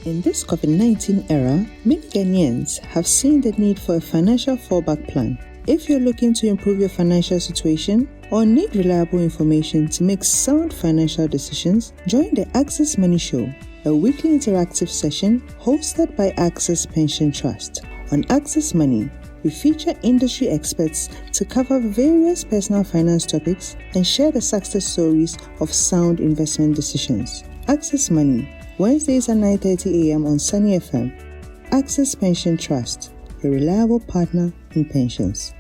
In this COVID-19 era, many Ghanaians have seen the need for a financial fallback plan. If you're looking to improve your financial situation or need reliable information to make sound financial decisions, join the Access Money Show, a weekly interactive session hosted by Access Pension Trust. On Access Money, we feature industry experts to cover various personal finance topics and share the success stories of sound investment decisions. Access Money, Wednesdays at 9:30 a.m. on Sunny FM. Access Pension Trust, a reliable partner in pensions.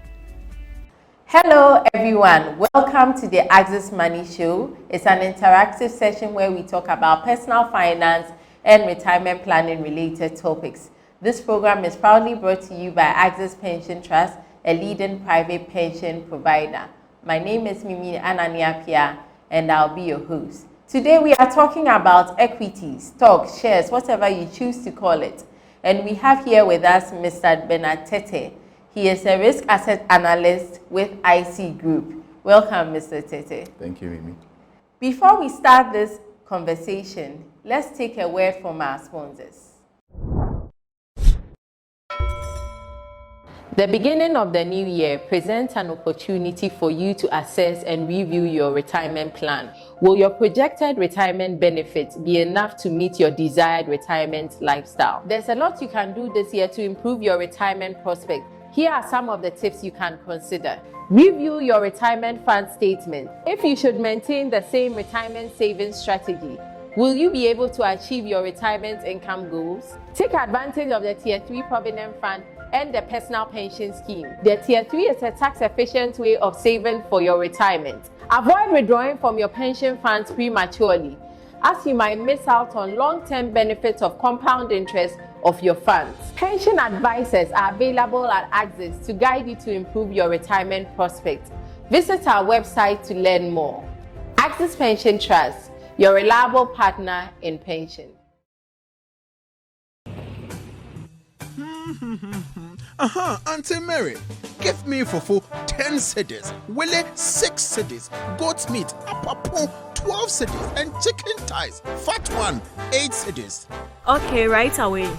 Hello everyone, welcome to the Access Money Show. It's an interactive session where we talk about personal finance and retirement planning related topics. This program is proudly brought to you by Access Pension Trust, a leading private pension provider. My name is Anane-Appiah and I'll be your host. Today we are talking about equities, stocks, shares, whatever you choose to call it. And we have here with us Mr. Tetteh. He is a risk asset analyst with IC Group. Welcome, Mr. Tetteh. Thank you, Mimi. Before we start this conversation, let's take a word from our sponsors. The beginning of the new year presents an opportunity for you to assess and review your retirement plan. Will your projected retirement benefits be enough to meet your desired retirement lifestyle? There's a lot you can do this year to improve your retirement prospect. Here are some of the tips you can consider. Review your retirement fund statement. If you should maintain the same retirement savings strategy, will you be able to achieve your retirement income goals? Take advantage of the Tier 3 Provident Fund and the Personal Pension Scheme. The Tier 3 is a tax-efficient way of saving for your retirement. Avoid withdrawing from your pension funds prematurely, as you might miss out on long-term benefits of compound interest of your funds. Pension advisors are available at Access to guide you to improve your retirement prospects. Visit our website to learn more. Access Pension Trust, your reliable partner in pension. Auntie Mary, give me fufu 10 cedis, Willie 6 cedis, goat's meat, apapo 12 cedis, and chicken thighs, fat one 8 cedis. Okay, right away.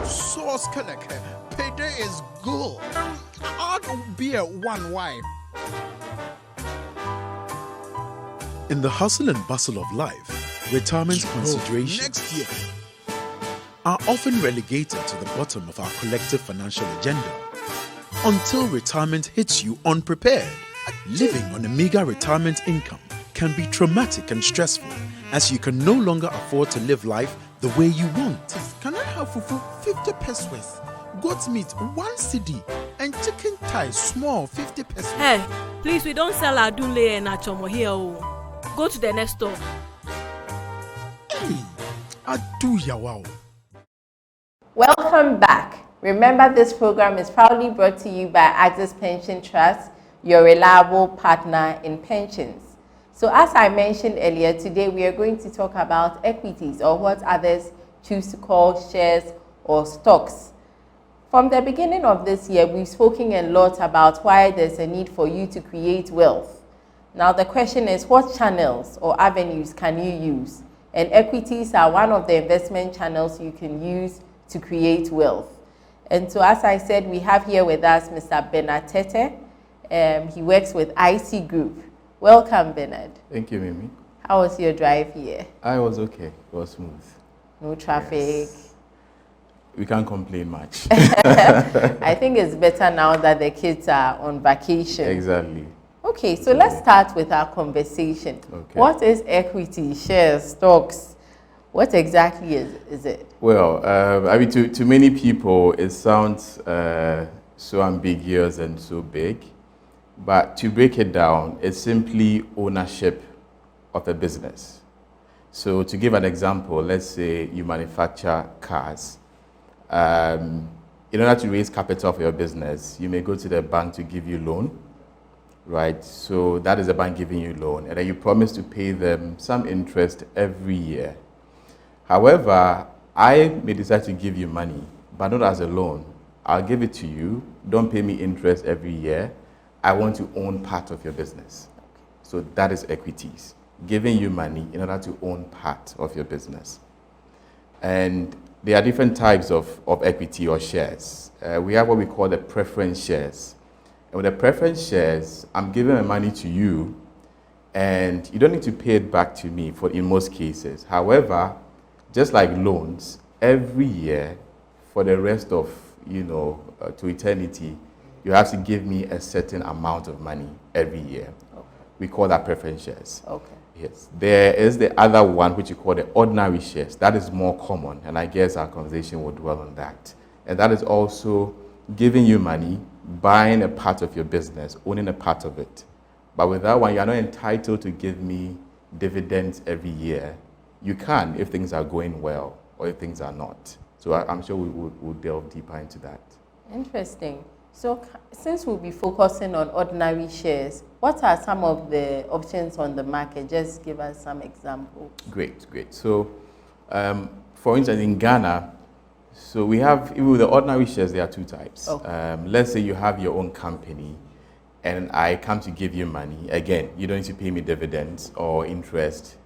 Sauce keleke, payday is good. Add beer 1 wine. In the hustle and bustle of life, retirement considerations Next year are often relegated to the bottom of our collective financial agenda until retirement hits you unprepared. Living on a meager retirement income can be traumatic and stressful, as you can no longer afford to live life the way you want. Can I have fufu 50 pesos, goat's meat 1 cedi, and chicken thighs small 50 pesos? Hey, please, we don't sell adunle and achomo here. Go to the next store. Hey, adu yawao. Welcome back. Remember, this program is proudly brought to you by Access Pension Trust, your reliable partner in pensions. So as I mentioned earlier, today we are going to talk about equities, or what others choose to call shares or stocks. From the beginning of this year, we've spoken a lot about why there's a need for you to create wealth. Now the question is, what channels or avenues can you use? And equities are one of the investment channels you can use to create wealth. And so, as I said, we have here with us Mr. Tetteh. He works with IC Group. Welcome, Bernard. Thank you, Mimi. How was your drive here? I was okay. It was smooth. No traffic? Yes. We can't complain much. I think it's better now that the kids are on vacation. Exactly. Okay, so let's start with our conversation. Okay. What is equity, shares, stocks? What exactly is it? Well, I mean, to many people, it sounds so ambiguous and so big. But to break it down, it's simply ownership of a business. So to give an example, let's say you manufacture cars. In order to raise capital for your business, you may go to the bank to give you loan, right? So that is the bank giving you loan, and then you promise to pay them some interest every year. However, I may decide to give you money, but not as a loan. I'll give it to you. Don't pay me interest every year. I want to own part of your business. So that is equities, giving you money in order to own part of your business. And there are different types of equity or shares. We have what we call the preference shares. And with the preference shares, I'm giving my money to you, and you don't need to pay it back to me in most cases. However, just like loans, every year for the rest of, to eternity, you have to give me a certain amount of money every year. Okay. We call that preference shares. Okay. Yes. There is the other one, which you call the ordinary shares. That is more common, and I guess our conversation will dwell on that. And that is also giving you money, buying a part of your business, owning a part of it. But with that one, you are not entitled to give me dividends every year. You can if things are going well or if things are not. So I'm sure we'll delve deeper into that. Interesting. So since we'll be focusing on ordinary shares, what are some of the options on the market? Just give us some examples. Great. So for instance, in Ghana, so we have, even with the ordinary shares, there are two types. Okay. Let's say you have your own company and I come to give you money. Again, you don't need to pay me dividends or interest,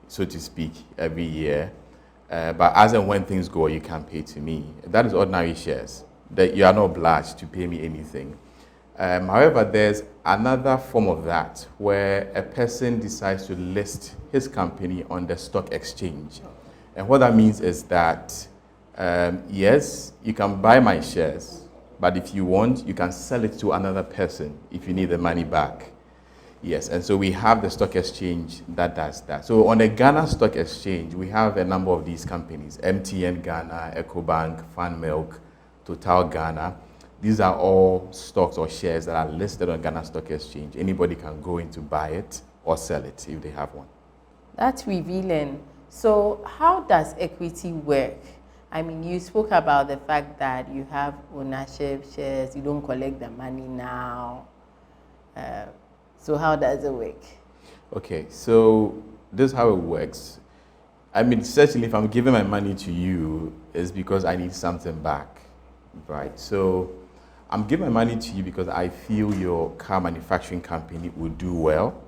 so to speak, every year. But as and when things go, you can pay to me. That is ordinary shares. That you are not obliged to pay me anything. However, there's another form of that where a person decides to list his company on the stock exchange. And what that means is that, yes, you can buy my shares, but if you want, you can sell it to another person if you need the money back. Yes, and so we have the stock exchange that does that. So on the Ghana Stock Exchange, we have a number of these companies: MTN Ghana, EcoBank, Fan Milk, Total Ghana. These are all stocks or shares that are listed on Ghana Stock Exchange. Anybody can go in to buy it or sell it if they have one. That's revealing. So how does equity work? I mean, you spoke about the fact that you have ownership shares, you don't collect the money now. So how does it work? Okay, so this is how it works. I mean, certainly if I'm giving my money to you, it's because I need something back, right? So I'm giving my money to you because I feel your car manufacturing company will do well.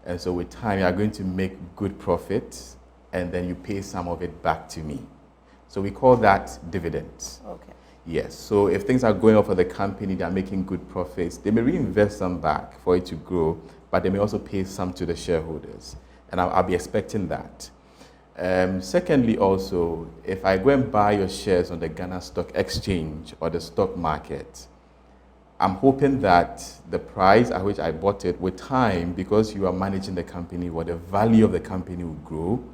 And so with time, you are going to make good profits, and then you pay some of it back to me. So we call that dividends. Okay. Yes, so if things are going well for the company, they're making good profits, they may reinvest some back for it to grow, but they may also pay some to the shareholders. And I'll be expecting that. Secondly, also, if I go and buy your shares on the Ghana Stock Exchange or the stock market, I'm hoping that the price at which I bought it with time, because you are managing the company, or the value of the company will grow,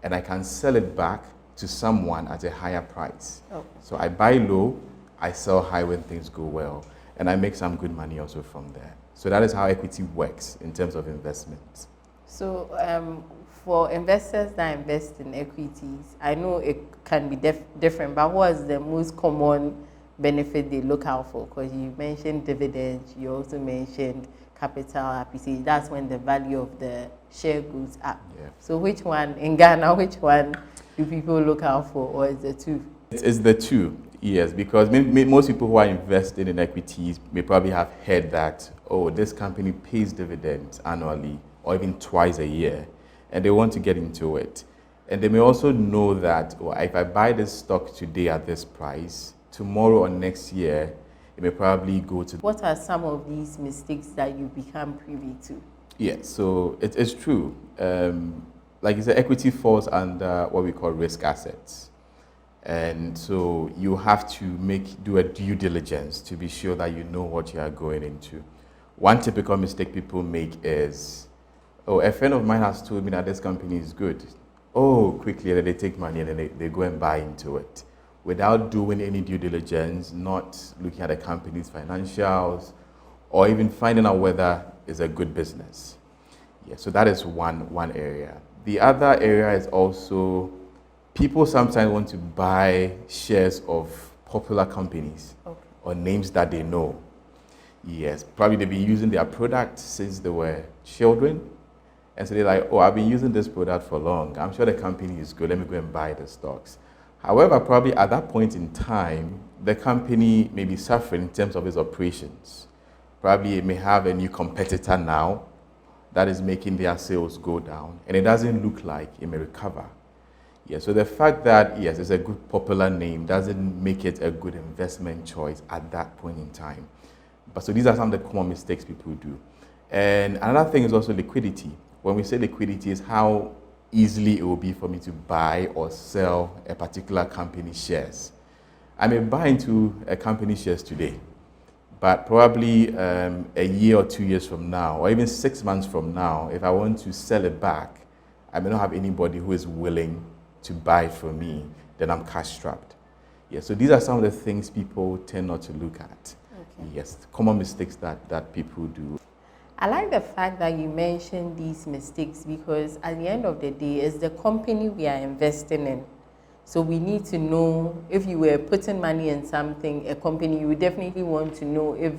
and I can sell it back to someone at a higher price. Okay. So I buy low, I sell high when things go well, and I make some good money also from there. So that is how equity works in terms of investments. So for investors that invest in equities, I know it can be different, but what is the most common benefit they look out for? Because you mentioned dividends, you also mentioned capital appreciation. That's when the value of the share goes up. Yeah. So which one, in Ghana, which one do people look out for, or is the two? It's the two, yes, because most people who are invested in equities may probably have heard that, oh, this company pays dividends annually or even twice a year, and they want to get into it. And they may also know that, oh, if I buy this stock today at this price, tomorrow or next year, it may probably go to... What are some of these mistakes that you become privy to? Yes, so it's true. Like you said, equity falls under what we call risk assets. And so you have to do a due diligence to be sure that you know what you are going into. One typical mistake people make is, oh, a friend of mine has told me that this company is good. Oh, quickly, they take money and then they go and buy into it without doing any due diligence, not looking at the company's financials, or even finding out whether it's a good business. Yeah, so that is one area. The other area is also, people sometimes want to buy shares of popular companies, okay, or names that they know. Yes, probably they've been using their product since they were children. And so they're like, oh, I've been using this product for long. I'm sure the company is good. Let me go and buy the stocks. However, probably at that point in time, the company may be suffering in terms of its operations. Probably it may have a new competitor now that is making their sales go down, and it doesn't look like it may recover. Yeah, so the fact that, yes, it's a good popular name doesn't make it a good investment choice at that point in time. But so these are some of the common mistakes people do. And another thing is also liquidity. When we say liquidity, is how easily it will be for me to buy or sell a particular company shares. I may buy into a company shares today, but probably a year or 2 years from now, or even 6 months from now, if I want to sell it back, I may not have anybody who is willing to buy it for me, then I'm cash strapped. Yeah, so these are some of the things people tend not to look at. Okay. Yes, common mistakes that people do. I like the fact that you mentioned these mistakes because at the end of the day, it's the company we are investing in. So we need to know if you were putting money in something, a company, you would definitely want to know if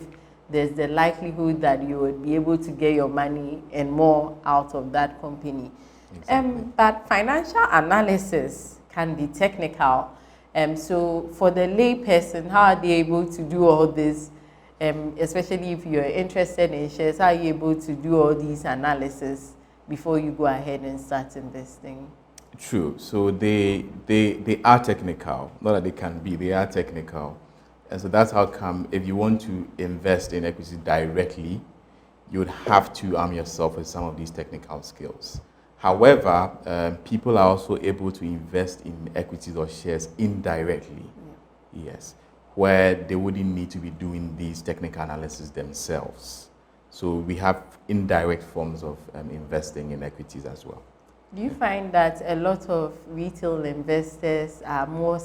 there's the likelihood that you would be able to get your money and more out of that company. Exactly. But financial analysis can be technical. So for the lay person, how are they able to do all this? Especially if you're interested in shares, how are you able to do all these analysis before you go ahead and start investing? True. So they are technical. Not that they can be, they are technical. And so that's how come if you want to invest in equities directly, you would have to arm yourself with some of these technical skills. However, people are also able to invest in equities or shares indirectly. Yeah. Yes. Where they wouldn't need to be doing these technical analysis themselves. So we have indirect forms of investing in equities as well. Do you find that a lot of retail investors are more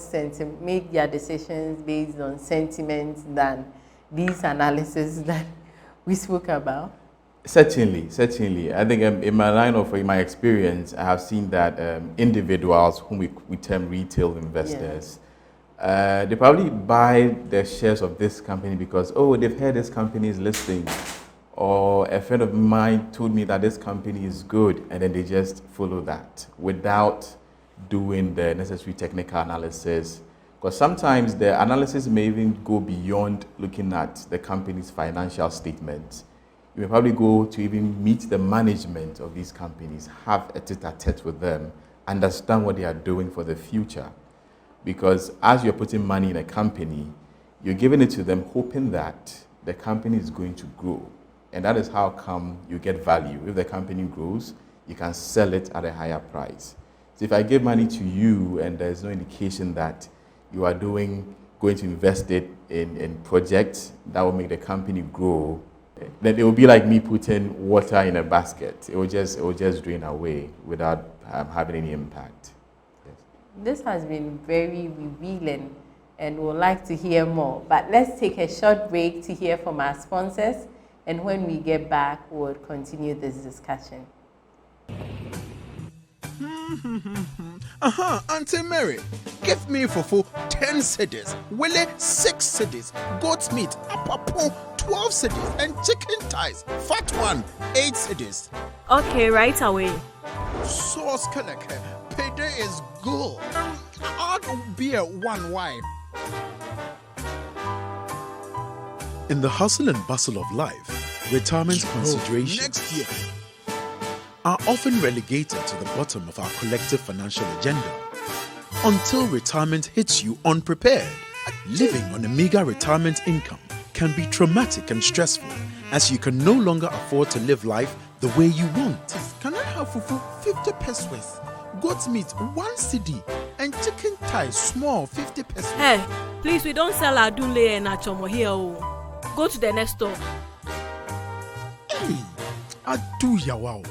make their decisions based on sentiment than these analysis that we spoke about? Certainly. I think in my line of, in my experience, I have seen that individuals whom we term retail investors, they probably buy the shares of this company because, oh, they've heard this company is listing, or a friend of mine told me that this company is good, and then they just follow that without doing the necessary technical analysis. Because sometimes the analysis may even go beyond looking at the company's financial statements. You may probably go to even meet the management of these companies, have a tete-a-tete with them, understand what they are doing for the future. Because as you're putting money in a company, you're giving it to them hoping that the company is going to grow. And that is how come you get value. If the company grows, you can sell it at a higher price. So if I give money to you and there's no indication that you are going to invest it in projects that will make the company grow, then it will be like me putting water in a basket. It will just drain away without having any impact. Yes. This has been very revealing and we'd like to hear more. But let's take a short break to hear from our sponsors. And when we get back, we'll continue this discussion. Auntie Mary, give me fufu 10 cedis, Willie 6 cedis, goat meat, apapo 12 cedis, and chicken thighs, fat one 8 cedis. Okay, right away. Sauce kaleke, payday is good. Add beer 1 wine. In the hustle and bustle of life, retirement considerations Next year are often relegated to the bottom of our collective financial agenda until retirement hits you unprepared. Living on a meager retirement income can be traumatic and stressful as you can no longer afford to live life the way you want. Can I have fufu 50 pesos, goat meat 1 cedi, and chicken thighs small 50 pesos? Hey, please, we don't sell Adunle and Achomo here. Oh. Go to the next store. Hey, Adu Yawao.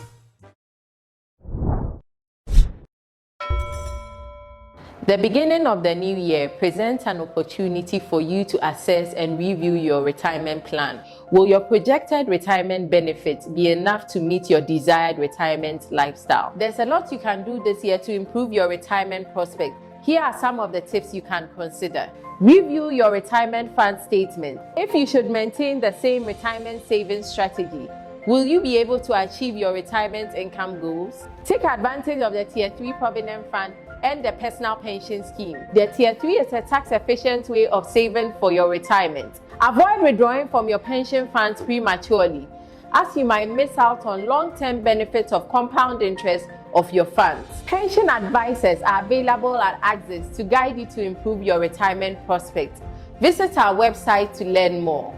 The beginning of the new year presents an opportunity for you to assess and review your retirement plan. Will your projected retirement benefits be enough to meet your desired retirement lifestyle? There's a lot you can do this year to improve your retirement prospect. Here are some of the tips you can consider. Review your retirement fund statement. If you should maintain the same retirement savings strategy, will you be able to achieve your retirement income goals? Take advantage of the Tier 3 Provident Fund and the Personal Pension Scheme. The Tier 3 is a tax-efficient way of saving for your retirement. Avoid withdrawing from your pension funds prematurely, as you might miss out on long-term benefits of compound interest of your funds. Pension advisors are available at Axis to guide you to improve your retirement prospects. Visit our website to learn more.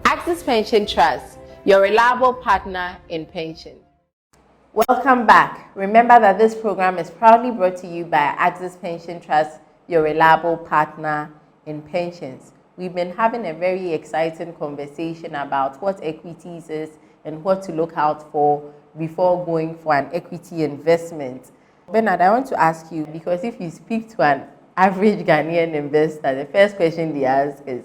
Axis Pension Trust, your reliable partner in pension. Welcome back. Remember that this program is proudly brought to you by Axis Pension Trust, your reliable partner in pensions. We've been having a very exciting conversation about what equities is and what to look out for before going for an equity investment. Bernard, I want to ask you, because if you speak to an average Ghanaian investor, the first question they ask is,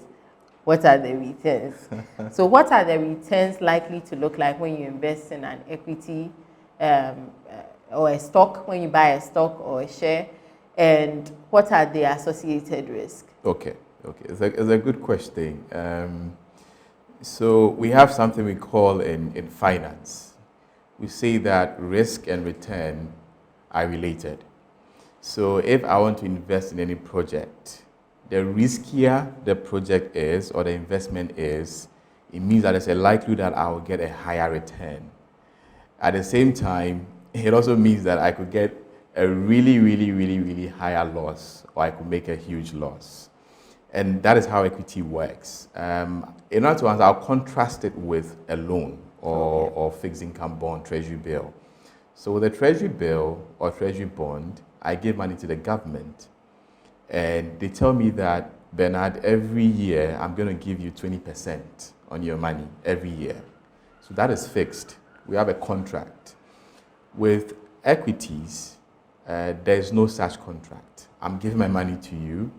what are the returns? So what are the returns likely to look like when you invest in an equity or a stock, when you buy a stock or a share, and what are the associated risks? Okay. It's a good question. So we have something we call in finance. We say that risk and return are related. So if I want to invest in any project, the riskier the project is or the investment is, it means that there's a likelihood that I will get a higher return. At the same time, it also means that I could get a really higher loss, or I could make a huge loss. And that is how equity works. In order to answer, I'll contrast it with a loan or fixed income bond, treasury bill. So with a treasury bill or treasury bond, I give money to the government, and they tell me that, Bernard, every year I'm going to give you 20% on your money every year. So that is fixed. We have a contract. With equities, there's no such contract. I'm giving my money to you,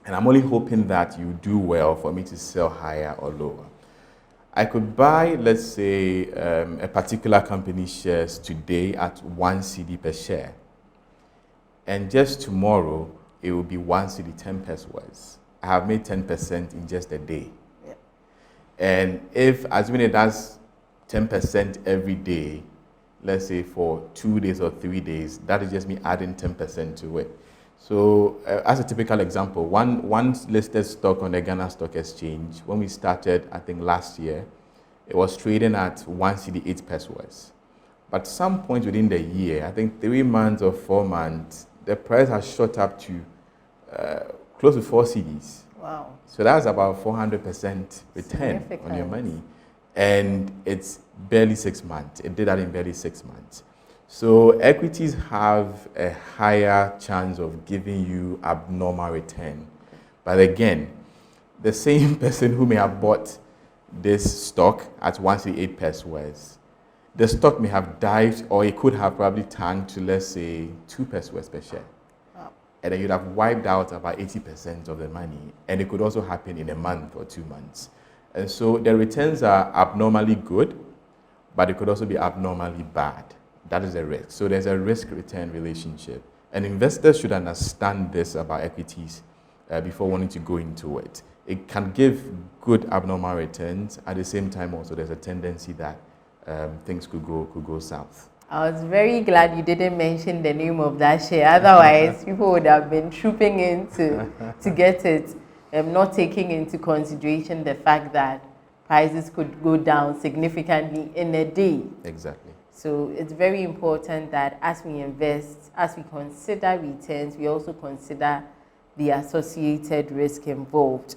and I'm only hoping that you do well for me to sell higher or lower. I could buy, let's say, a particular company's shares today at 1 cedi per share. And just tomorrow, it will be 1 cedi, 10 pesos. I have made 10% in just a day. Yeah. And if, assuming it does 10% every day, let's say for 2 days or 3 days, that is just me adding 10% to it. So as a typical example, one listed stock on the Ghana Stock Exchange, when we started, I think last year, it was trading at 1 cedi, 8 pesos. But some point within the year, I think 3 months or 4 months, the price has shot up to close to 4 cedis. Wow. So that's about 400% return on your money. And it's barely 6 months. It did that in barely 6 months. So equities have a higher chance of giving you abnormal return. But again, the same person who may have bought this stock at 1.8 pesos, the stock may have dived, or it could have probably tanked to, let's say, 2 pesos per share. Wow. And then you'd have wiped out about 80% of the money. And it could also happen in a month or 2 months. And so the returns are abnormally good, but it could also be abnormally bad. That is a risk. So there's a risk-return relationship. And investors should understand this about equities before wanting to go into it. It can give good abnormal returns. At the same time, also, there's a tendency that things could go south. I was very glad you didn't mention the name of that share. Otherwise, people would have been trooping in to get it, not taking into consideration the fact that prices could go down significantly in a day. Exactly. So it's very important that as we invest, as we consider returns, we also consider the associated risk involved.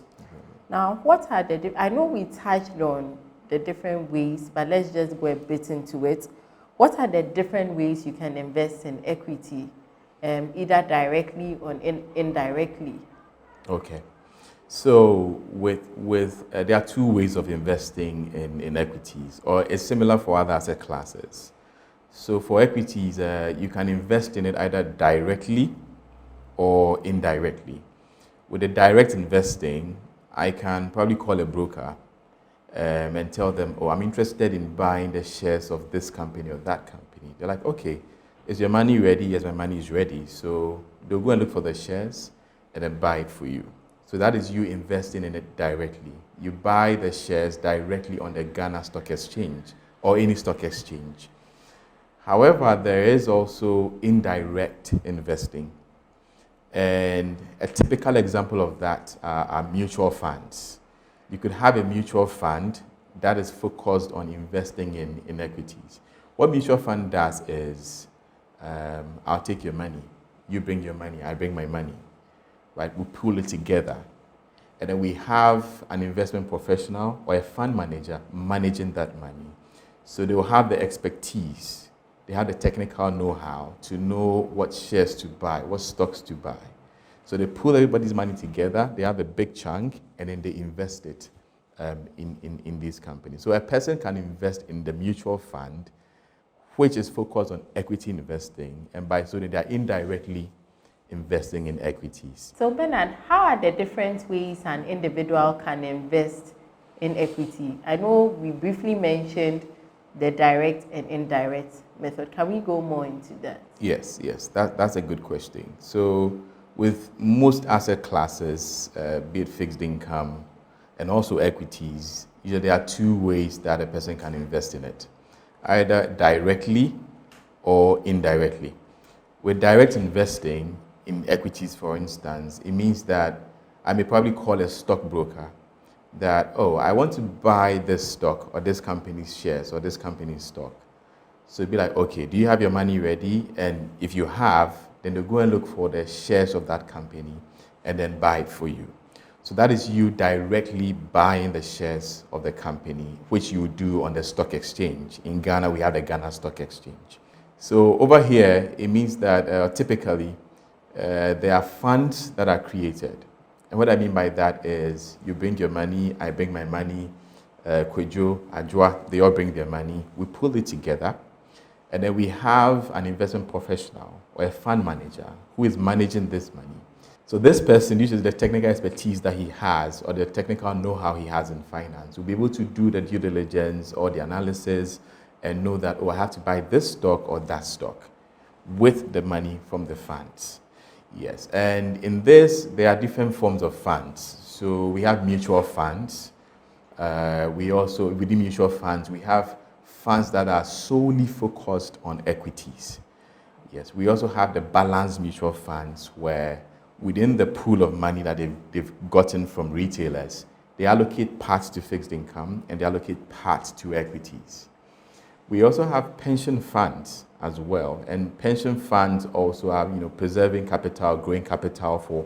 Now, what are I know we touched on the different ways, but let's just go a bit into it. What are the different ways you can invest in equity, either directly or indirectly? Okay. So there are 2 ways of investing in equities, or it's similar for other asset classes. So for equities, you can invest in it either directly or indirectly. With the direct investing, I can probably call a broker and tell them, oh, I'm interested in buying the shares of this company or that company. They're like, okay, is your money ready? Yes, my money is ready. So they'll go and look for the shares and then buy it for you. So that is you investing in it directly. You buy the shares directly on the Ghana Stock Exchange or any stock exchange. However, there is also indirect investing. And a typical example of that are mutual funds. You could have a mutual fund that is focused on investing in equities. What mutual fund does is I'll take your money. You bring your money, I bring my money. Right? We pool it together. And then we have an investment professional or a fund manager managing that money. So they will have the expertise, they have the technical know-how to know what shares to buy, what stocks to buy. So they pool everybody's money together, they have a big chunk, and then they invest it in these companies. So a person can invest in the mutual fund, which is focused on equity investing, and by so they are indirectly investing in equities. So Bernard, how are the different ways an individual can invest in equity? I know we briefly mentioned the direct and indirect method. Can we go more into that? Yes, that's a good question. So with most asset classes, be it fixed income and also equities, usually there are two ways that a person can invest in it, either directly or indirectly. With direct investing in equities, for instance, it means that I may probably call a stockbroker that, oh, I want to buy this stock or this company's shares or this company's stock. So it'd be like, okay, do you have your money ready? And if you have, then they'll go and look for the shares of that company and then buy it for you. So that is you directly buying the shares of the company, which you do on the stock exchange. In Ghana, we have the Ghana Stock Exchange. So over here, it means that typically there are funds that are created. And what I mean by that is you bring your money, I bring my money, Kwejo, Ajwa, they all bring their money. We pull it together. And then we have an investment professional or a fund manager who is managing this money. So this person uses the technical expertise that he has or the technical know-how he has in finance will be able to do the due diligence or the analysis and know that, oh, I have to buy this stock or that stock with the money from the funds. Yes, and in this, there are different forms of funds. So we have mutual funds. We also, within mutual funds, we have funds that are solely focused on equities. Yes, we also have the balanced mutual funds where within the pool of money that they've gotten from retailers, they allocate parts to fixed income and they allocate parts to equities. We also have pension funds as well, and pension funds also are, preserving capital, growing capital for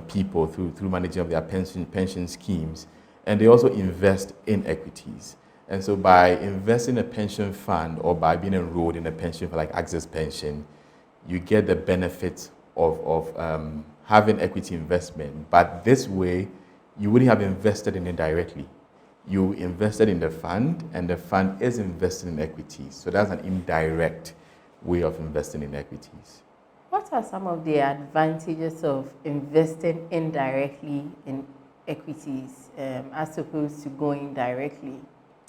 people through managing of their pension schemes, and they also invest in equities. And so by investing in a pension fund or by being enrolled in a pension fund like Access Pension, you get the benefit of having equity investment. But this way, you wouldn't have invested in it directly. You invested in the fund, and the fund is invested in equities. So that's an indirect way of investing in equities. What are some of the advantages of investing indirectly in equities as opposed to going directly?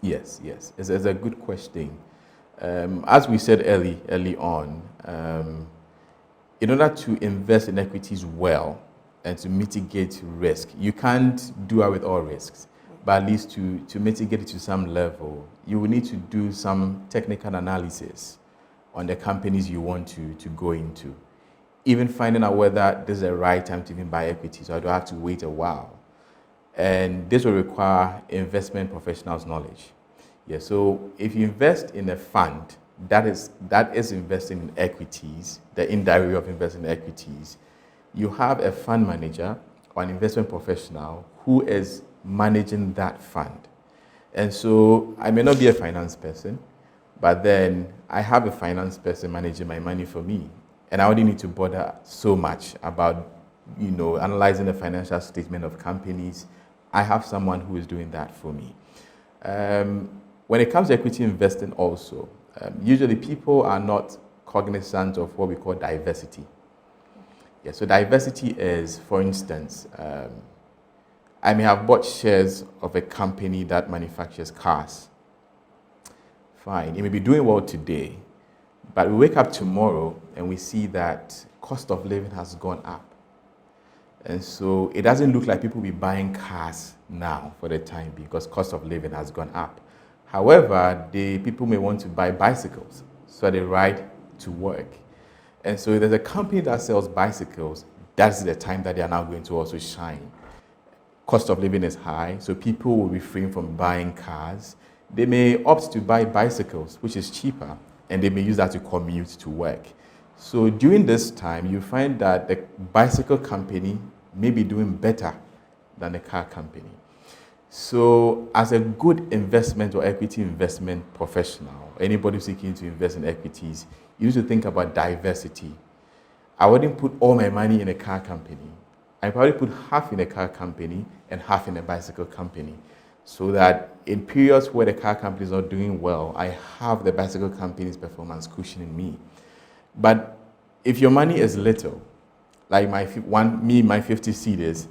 Yes. It's a good question. As we said early on, in order to invest in equities well and to mitigate risk, you can't do away with all risks, but at least to mitigate it to some level, you will need to do some technical analysis on the companies you want to go into. Even finding out whether this is the right time to even buy equities, or do I have to wait a while? And this will require investment professionals' knowledge. Yeah, so if you invest in a fund that is investing in equities, the indirect way of investing in equities, you have a fund manager or an investment professional who is managing that fund. And so I may not be a finance person, but then I have a finance person managing my money for me. And I wouldn't need to bother so much about, analyzing the financial statement of companies. I have someone who is doing that for me. When it comes to equity investing also, usually people are not cognizant of what we call diversity. Yeah, so diversity is, for instance, I may have bought shares of a company that manufactures cars. Fine, it may be doing well today, but we wake up tomorrow and we see that cost of living has gone up. And so it doesn't look like people will be buying cars now for the time being because cost of living has gone up. However, people may want to buy bicycles, so they ride to work. And so there's a company that sells bicycles, that's the time that they are now going to also shine. Cost of living is high, so people will refrain from buying cars. They may opt to buy bicycles, which is cheaper, and they may use that to commute to work. So during this time, you find that the bicycle company may be doing better than the car company. So as a good investment or equity investment professional, anybody seeking to invest in equities, you need to think about diversity. I wouldn't put all my money in a car company. I probably put half in a car company and half in a bicycle company, so that in periods where the car company is not doing well, I have the bicycle company's performance cushioning me. But if your money is little, like my 50 cedis,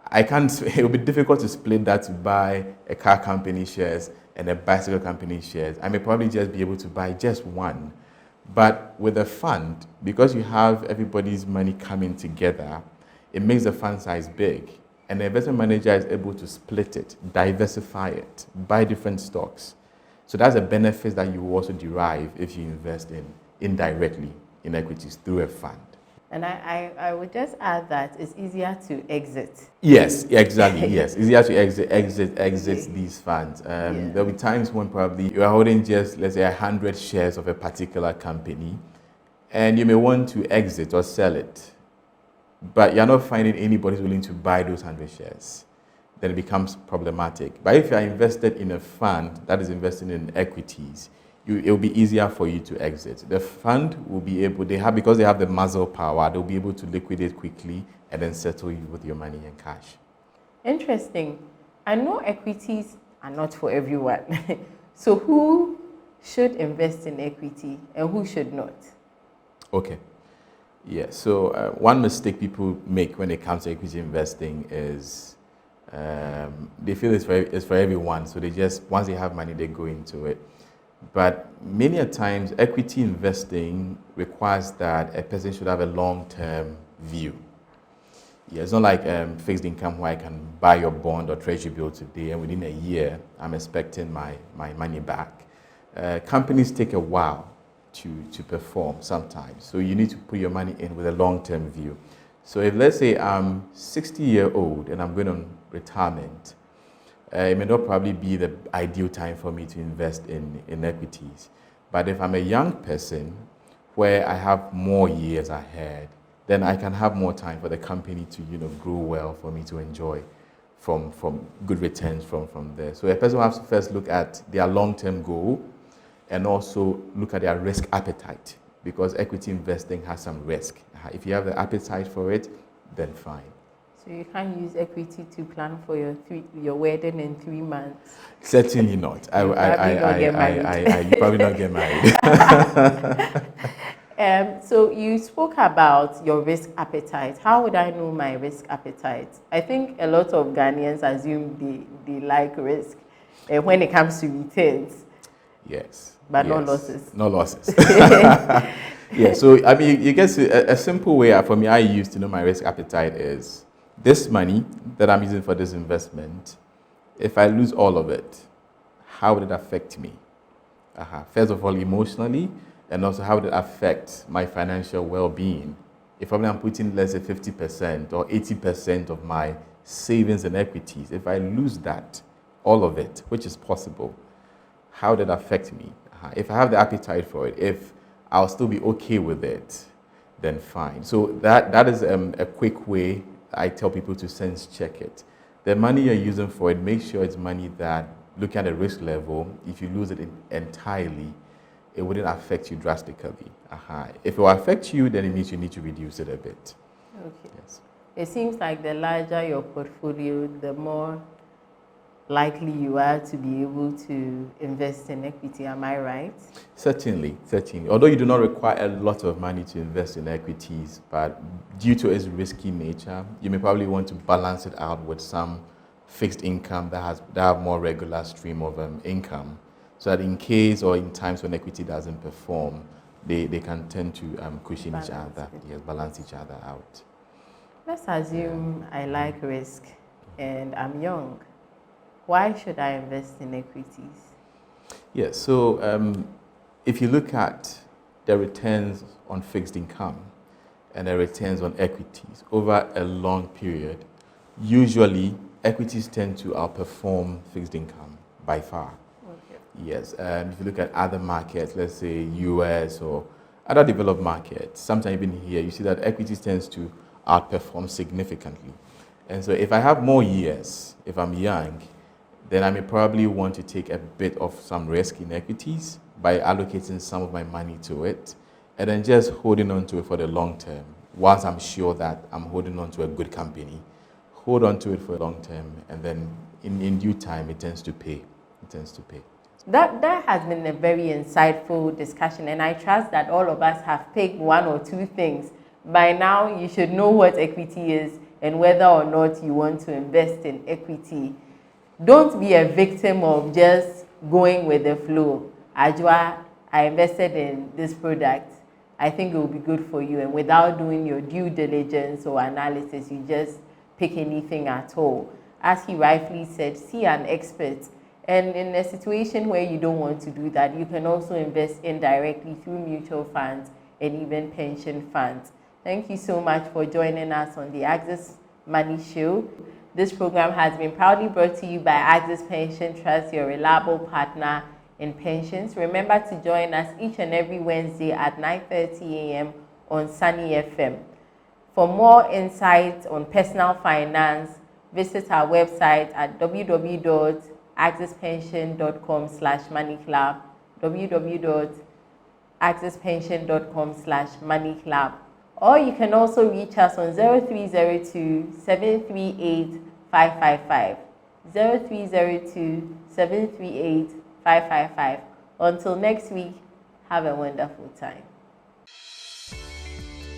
it will be difficult to split that to buy a car company shares and a bicycle company shares. I may probably just be able to buy just one. But with a fund, because you have everybody's money coming together, it makes the fund size big. And the investment manager is able to split it, diversify it, buy different stocks. So that's a benefit that you will also derive if you invest indirectly in equities through a fund. And I would just add that it's easier to exit. Yes, exactly. Yes, easier to exit these funds. There'll be times when probably you are holding just, let's say, 100 shares of a particular company, and you may want to exit or sell it, but you're not finding anybody who's willing to buy those 100 shares. Then it becomes problematic. But if you are invested in a fund that is investing in equities, it will be easier for you to exit. The fund will be able, because they have the muscle power, they'll be able to liquidate quickly and then settle you with your money in cash. Interesting. I know equities are not for everyone. So who should invest in equity and who should not? Okay. Yeah, so one mistake people make when it comes to equity investing is they feel it's for everyone. So they just, once they have money, they go into it. But many a times, equity investing requires that a person should have a long-term view. Yeah, it's not like fixed income where I can buy your bond or treasury bill today and within a year, I'm expecting my money back. Companies take a while to perform sometimes. So you need to put your money in with a long-term view. So if, let's say, I'm 60-year-old and I'm going on retirement, it may not probably be the ideal time for me to invest in equities. But if I'm a young person where I have more years ahead, then I can have more time for the company to grow well, for me to enjoy from good returns from there. So a person has to first look at their long-term goal and also look at their risk appetite, because equity investing has some risk. If you have the appetite for it, then fine. So you can't use equity to plan for your wedding in 3 months? Certainly not. You probably not get married. So you spoke about your risk appetite. How would I know my risk appetite? I think a lot of Ghanaians assume they like risk when it comes to returns. Yes. But no losses. No losses. Yeah, so I mean, you guess a simple way for me I use to know my risk appetite is this money that I'm using for this investment, if I lose all of it, how would it affect me? First of all, emotionally, and also how would it affect my financial well-being? If I'm putting, let's say, 50% or 80% of my savings in equities, if I lose that, all of it, which is possible, how would it affect me? If I have the appetite for it, if I'll still be okay with it, then fine. So that is a quick way I tell people to sense check it. The money you're using for it, make sure it's money that, looking at the risk level, if you lose it entirely, it wouldn't affect you drastically. If it will affect you, then it means you need to reduce it a bit. Okay. Yes. It seems like the larger your portfolio, the more likely you are to be able to invest in equity. Am I right? Certainly. Although you do not require a lot of money to invest in equities, but due to its risky nature, you may probably want to balance it out with some fixed income that have more regular stream of income, so that in case or in times when equity doesn't perform, they can tend to cushion each other, balance each other out. Let's assume I like risk and I'm young. Why should I invest in equities? Yes, so if you look at the returns on fixed income and the returns on equities over a long period, usually equities tend to outperform fixed income by far. Okay. Yes, if you look at other markets, let's say US or other developed markets, sometimes even here, you see that equities tends to outperform significantly. And so if I have more years, if I'm young, then I may probably want to take a bit of some risk in equities by allocating some of my money to it and then just holding on to it for the long term. Once I'm sure that I'm holding on to a good company, hold on to it for a long term, and then in due time, it tends to pay. It tends to pay. That has been a very insightful discussion, and I trust that all of us have picked one or two things. By now, you should know what equity is and whether or not you want to invest in equity. Don't be a victim of just going with the flow. Ajwa, I invested in this product. I think it will be good for you. And without doing your due diligence or analysis, you just pick anything at all. As he rightfully said, see an expert. And in a situation where you don't want to do that, you can also invest indirectly through mutual funds and even pension funds. Thank you so much for joining us on the Access Money Show. This program has been proudly brought to you by Access Pension Trust, your reliable partner in pensions. Remember to join us each and every Wednesday at 9:30 a.m. on Sunny FM. For more insights on personal finance, visit our website at www.accesspension.com/moneyclub, www.accesspension.com/moneyclub. Or you can also reach us on 0302 738 555. 0302 738 555. Until next week, have a wonderful time.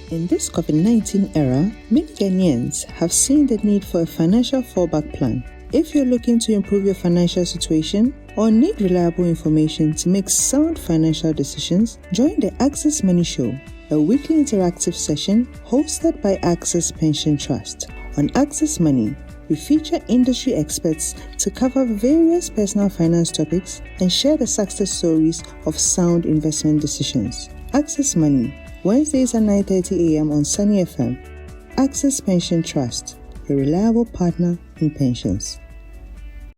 In this COVID-19 era, many Ghanaians have seen the need for a financial fallback plan. If you're looking to improve your financial situation or need reliable information to make sound financial decisions, join the Access Money Show, a weekly interactive session hosted by Access Pension Trust. On Access Money, we feature industry experts to cover various personal finance topics and share the success stories of sound investment decisions. Access Money, Wednesdays at 9:30 a.m. on Sunny FM. Access Pension Trust, a reliable partner in pensions.